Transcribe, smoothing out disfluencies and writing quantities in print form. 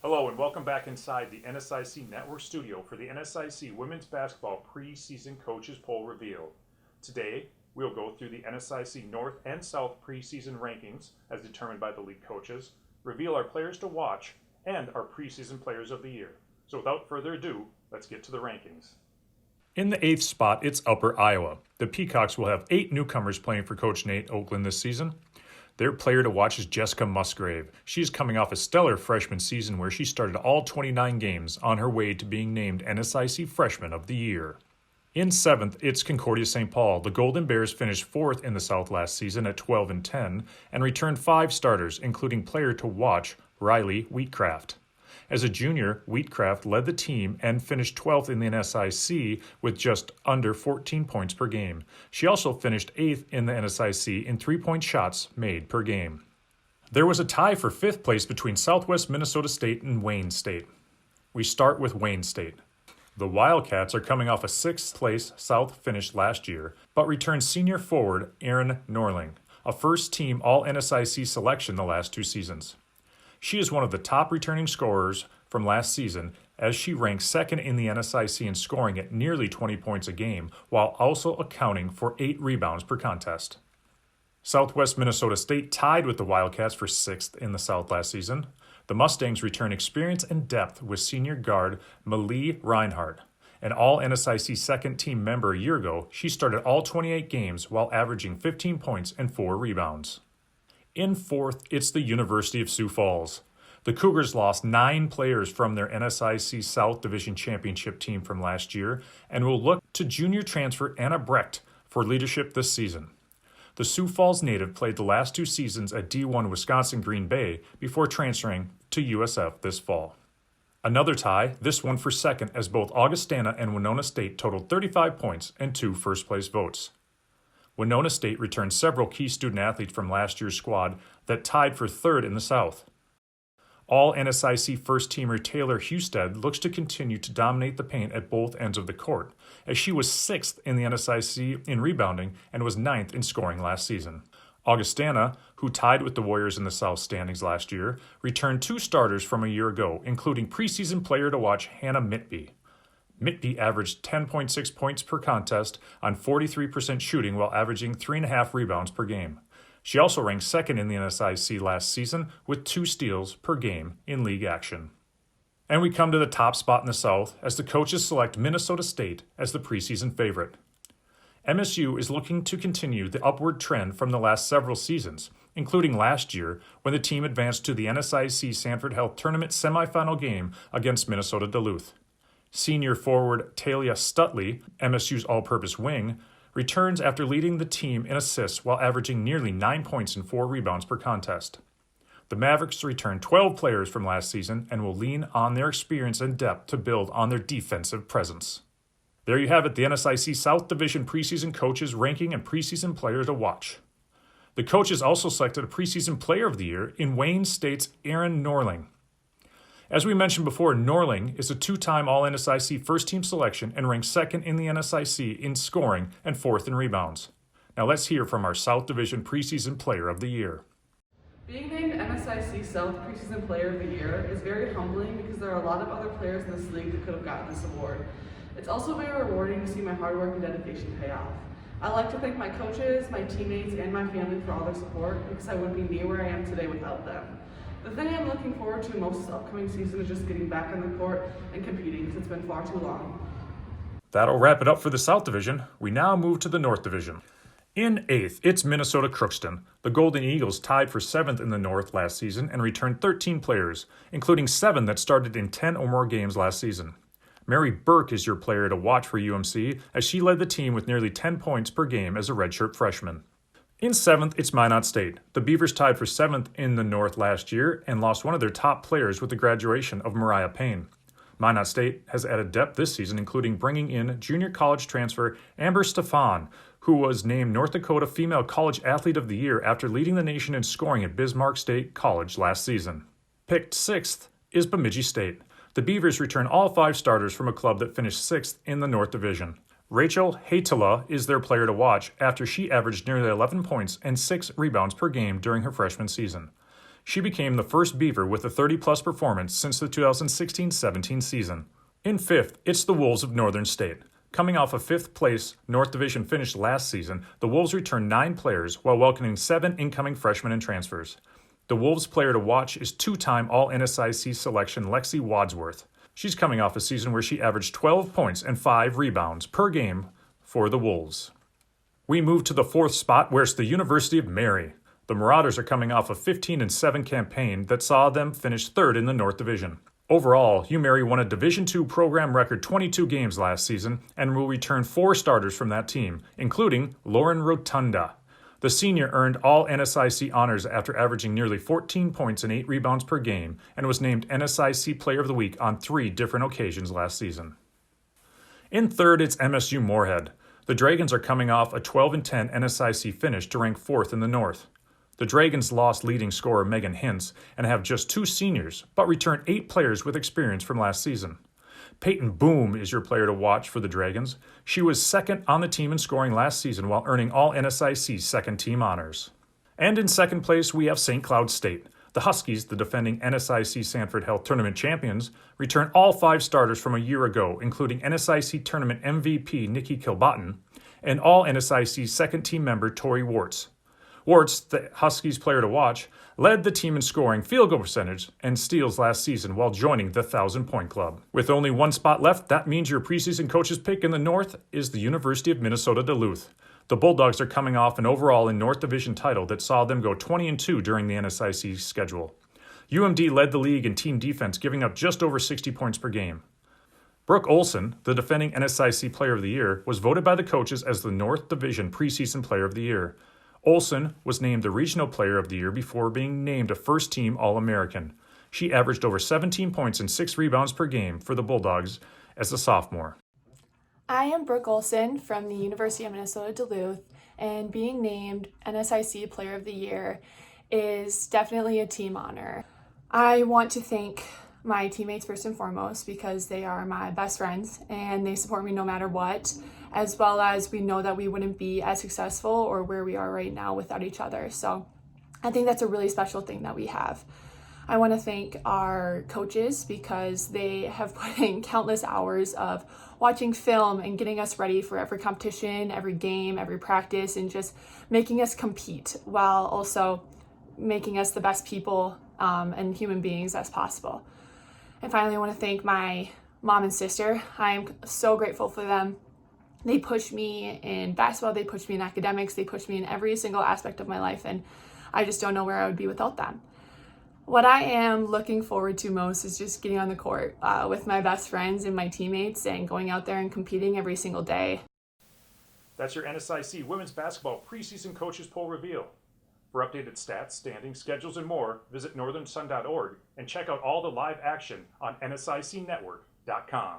Hello and welcome back inside the NSIC Network Studio for the NSIC Women's Basketball Preseason Coaches Poll Reveal. Today, we'll go through the NSIC North and South preseason rankings as determined by the league coaches, reveal our players to watch, and our preseason players of the year. So without further ado, let's get to the rankings. In the 8th spot, it's Upper Iowa. The Peacocks will have 8 newcomers playing for Coach Nate Oakland this season. Their player to watch is Jessica Musgrave. She is coming off a stellar freshman season where she started all 29 games on her way to being named NSIC Freshman of the Year. In 7th, it's Concordia St. Paul. The Golden Bears finished 4th in the South last season at 12-10 and returned 5 starters, including player to watch Riley WHEATCRAFT. As a junior, WHEATCRAFT led the team and finished 12th in the NSIC with just under 14 points per game. She also finished 8th in the NSIC in three-point shots made per game. There was a tie for 5th place between Southwest Minnesota State and Wayne State. We start with Wayne State. The Wildcats are coming off a 6th place South finish last year, but returned senior forward ERIN NORLING, a first-team All-NSIC selection the last 2 seasons. She is one of the top returning scorers from last season as she ranks 2nd in the NSIC in scoring at nearly 20 points a game while also accounting for 8 rebounds per contest. Southwest Minnesota State tied with the Wildcats for 6th in the South last season. The Mustangs return experience and depth with senior guard MELEAH REINHART. An All-NSIC second-team member a year ago, she started all 28 games while averaging 15 points and 4 rebounds. In 4th, it's the University of Sioux Falls. The Cougars lost 9 players from their NSIC South Division Championship team from last year and will look to junior transfer Anna BRECHT for leadership this season. The Sioux Falls native played the last 2 seasons at D1 Wisconsin Green Bay before transferring to USF this fall. Another tie, this one for 2nd, as both Augustana and Winona State totaled 35 points and 2 first-place votes. Winona State returned several key student-athletes from last year's squad that tied for 3rd in the South. All-NSIC first-teamer TAYLA HUSTAD looks to continue to dominate the paint at both ends of the court, as she was 6th in the NSIC in rebounding and was 9th in scoring last season. Augustana, who tied with the Warriors in the South standings last year, returned 2 starters from a year ago, including preseason player to watch Hannah MITBY. MITBY averaged 10.6 points per contest on 43% shooting while averaging 3.5 rebounds per game. She also ranked 2nd in the NSIC last season with 2 steals per game in league action. And we come to the top spot in the South as the coaches select Minnesota State as the preseason favorite. MSU is looking to continue the upward trend from the last several seasons, including last year when the team advanced to the NSIC Sanford Health Tournament semifinal game against Minnesota Duluth. Senior forward TAYLA STUTTLEY, MSU's all-purpose wing, returns after leading the team in assists while averaging nearly 9 points and 4 rebounds per contest. The Mavericks return 12 players from last season and will lean on their experience and depth to build on their defensive presence. There you have it, the NSIC South Division preseason coaches ranking and preseason players to watch. The coaches also selected a preseason player of the year in Wayne State's ERIN NORLING. As we mentioned before, NORLING is a 2-time All-NSIC first-team selection and ranks 2nd in the NSIC in scoring and 4th in rebounds. Now let's hear from our South Division Preseason Player of the Year. Being named NSIC South Preseason Player of the Year is very humbling because there are a lot of other players in this league that could have gotten this award. It's also very rewarding to see my hard work and dedication pay off. I'd like to thank my coaches, my teammates, and my family for all their support because I wouldn't be near where I am today without them. The thing I'm looking forward to most this upcoming season is just getting back on the court and competing because it's been far too long. That'll wrap it up for the South Division. We now move to the North Division. In 8th, it's Minnesota Crookston. The Golden Eagles tied for 7th in the North last season and returned 13 players, including 7 that started in 10 or more games last season. Mary BURKE is your player to watch for UMC as she led the team with nearly 10 points per game as a redshirt freshman. In 7th, it's Minot State. The Beavers tied for 7th in the North last year and lost one of their top players with the graduation of Mariah Payne. Minot State has added depth this season, including bringing in junior college transfer Amber Stefan, who was named North Dakota Female College Athlete of the Year after leading the nation in scoring at Bismarck State College last season. Picked 6th is Bemidji State. The Beavers return all 5 starters from a club that finished 6th in the North Division. Rachel HEITTOla is their player to watch after she averaged nearly 11 points and 6 rebounds per game during her freshman season. She became the first Beaver with a 30-plus performance since the 2016-17 season. In fifth, it's the Wolves of Northern State. Coming off a fifth-place North Division finish last season, the Wolves returned 9 players while welcoming 7 incoming freshmen and transfers. The Wolves player to watch is two-time All-NSIC selection LEXI WADSWORTH. She's coming off a season where she averaged 12 points and 5 rebounds per game for the Wolves. We move to the 4th spot, where it's the University of Mary. The Marauders are coming off a 15-7 campaign that saw them finish 3rd in the North Division. Overall, UMary won a Division II program record 22 games last season and will return 4 starters from that team, including Lauren Rotunda. The senior earned all NSIC honors after averaging nearly 14 points and 8 rebounds per game and was named NSIC Player of the Week on 3 different occasions last season. In third, it's MSU Moorhead. The Dragons are coming off a 12-10 NSIC finish to rank 4th in the North. The Dragons lost leading scorer Megan Hintz and have just 2 seniors, but returned 8 players with experience from last season. Peyton Boom is your player to watch for the Dragons. She was 2nd on the team in scoring last season while earning all NSIC second-team honors. And in 2nd place, we have St. Cloud State. The Huskies, the defending NSIC Sanford Health Tournament champions, return all 5 starters from a year ago, including NSIC Tournament MVP Nikki Kilbotton and all NSIC second-team member Tori WORTZ. WORTZ, the Huskies player to watch, led the team in scoring, field goal percentage, and steals last season while joining the 1,000-point club. With only 1 spot left, that means your preseason coach's pick in the North is the University of Minnesota Duluth. The Bulldogs are coming off an overall in North Division title that saw them go 20-2 during the NSIC schedule. UMD led the league in team defense, giving up just over 60 points per game. Brooke Olson, the defending NSIC Player of the Year, was voted by the coaches as the North Division Preseason Player of the Year. Olson was named the Regional Player of the Year before being named a first-team All-American. She averaged over 17 points and 6 rebounds per game for the Bulldogs as a sophomore. I am Brooke Olson from the University of Minnesota Duluth, and being named NSIC Player of the Year is definitely a team honor. I want to thank my teammates first and foremost because they are my best friends and they support me no matter what, as well as we know that we wouldn't be as successful or where we are right now without each other. So I think that's a really special thing that we have. I want to thank our coaches because they have put in countless hours of watching film and getting us ready for every competition, every game, every practice, and just making us compete while also making us the best people and human beings as possible. And finally, I want to thank my mom and sister. I'm so grateful for them. They push me in basketball, they push me in academics, they push me in every single aspect of my life, and I just don't know where I would be without them. What I am looking forward to most is just getting on the court with my best friends and my teammates and going out there and competing every single day. That's your NSIC Women's Basketball Preseason Coaches Poll reveal. For updated stats, standings, schedules, and more, visit northernsun.org and check out all the live action on nsicnetwork.com.